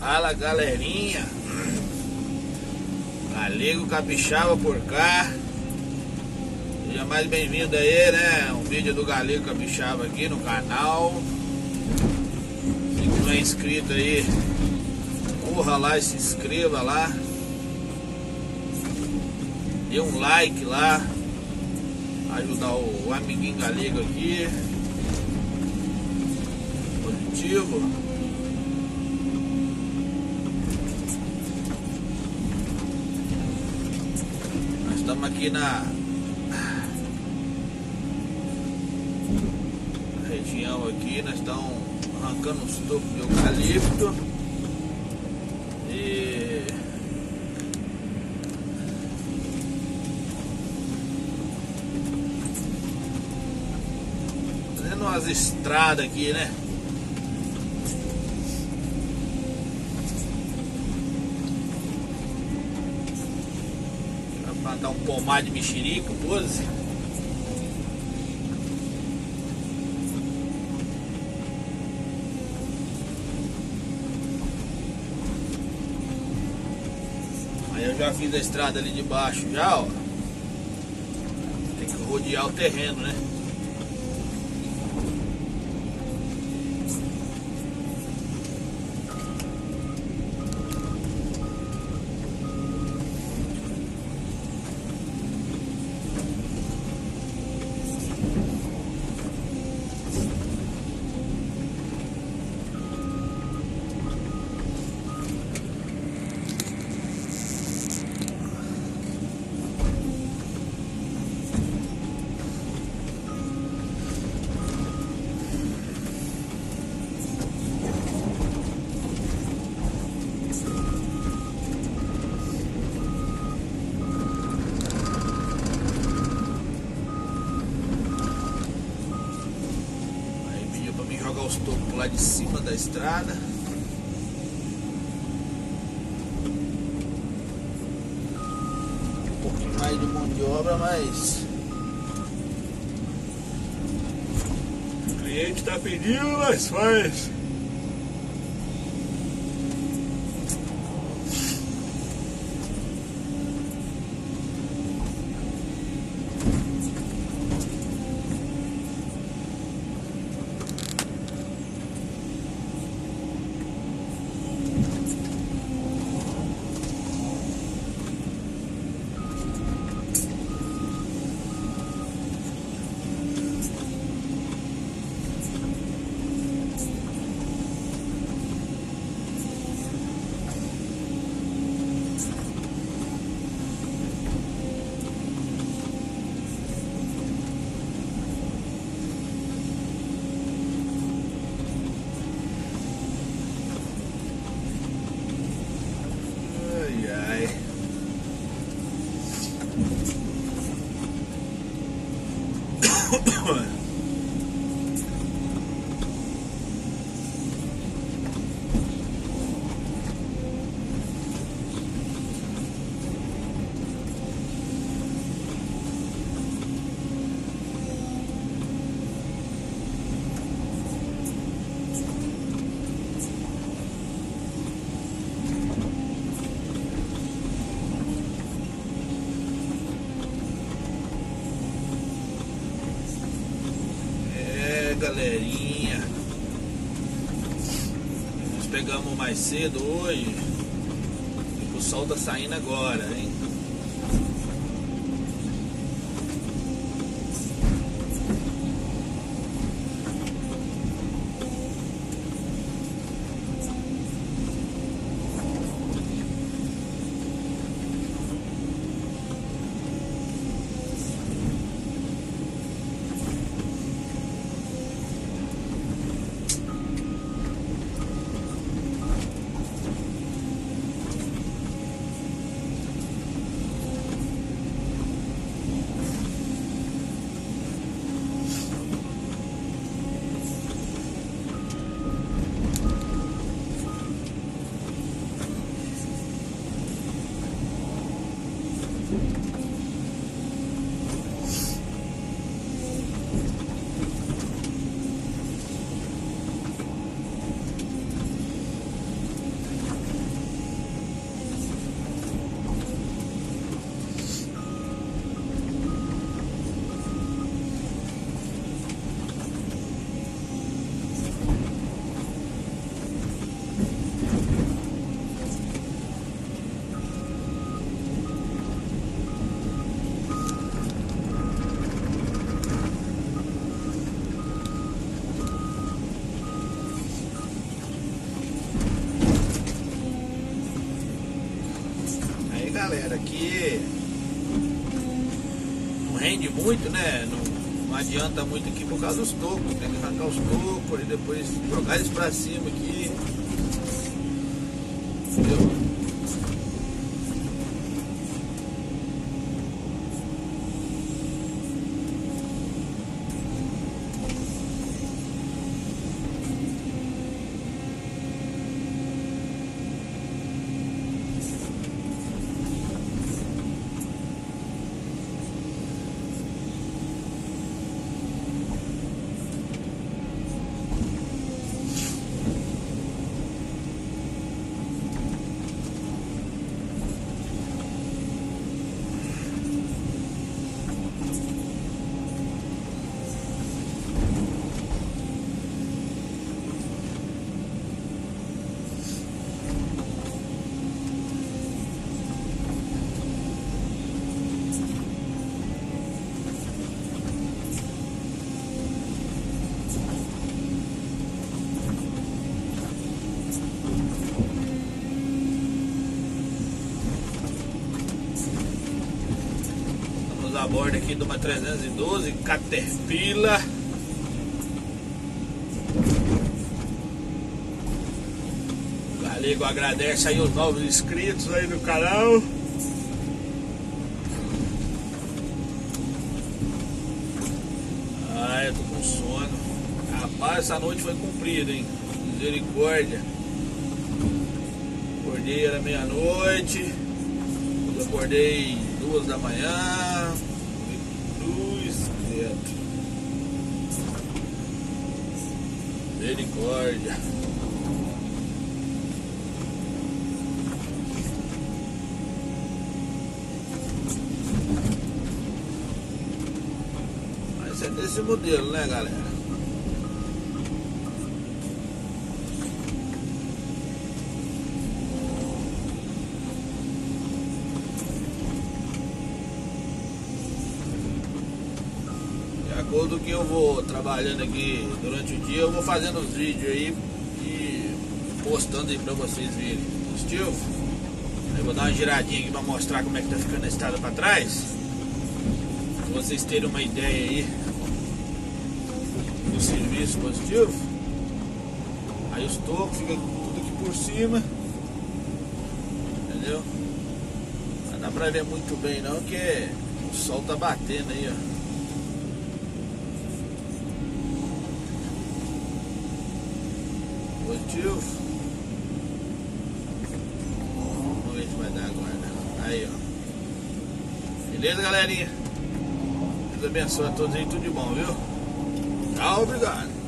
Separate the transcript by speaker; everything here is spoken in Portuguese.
Speaker 1: Fala galerinha, Galego Capixaba por cá. Seja mais bem-vindo aí, né? Um vídeo do Galego Capixaba aqui no canal. Se não é inscrito aí, corra lá e se inscreva lá. Dê um like lá, ajudar o amiguinho galego aqui. Positivo. Estamos aqui na região aqui, nós estamos arrancando os topos de eucalipto e fazendo umas estradas aqui, né? Dar um pomar de mexerica, pose. Aí eu já fiz a estrada ali de baixo já, ó. Tem que rodear o terreno, né? Jogar os topos lá de cima da estrada. Um pouquinho mais de mão de obra, mas o cliente está pedindo, mas faz. Galerinha, nós pegamos mais cedo hoje e o sol tá saindo agora, hein? galera, que não rende muito, né? Não adianta muito aqui por causa dos tocos. Tem que arrancar os tocos e depois jogar eles pra cima aqui. Entendeu? A bordo aqui de uma 312 Caterpillar. O Galego agradece aí os novos inscritos aí no canal. Ah, eu tô com sono. Rapaz, essa noite foi comprida, hein? Misericórdia. Acordei, era meia-noite. Eu acordei 2 da manhã. Misericórdia. Mas é desse modelo, né, galera? De acordo que eu vou trabalhando aqui durante o dia, eu vou fazendo os vídeos aí e postando aí pra vocês verem. Positivo? Aí vou dar uma giradinha aqui pra mostrar como é que tá ficando a estrada pra trás, pra vocês terem uma ideia aí do serviço. Positivo? Aí os tocos ficam tudo aqui por cima, entendeu? Não dá pra ver muito bem não, porque o sol tá batendo aí, ó. Positivo. Vamos ver se vai dar agora. Aí, ó. Beleza, galerinha? Deus abençoe a todos aí, tudo de bom, viu? Tchau, obrigado.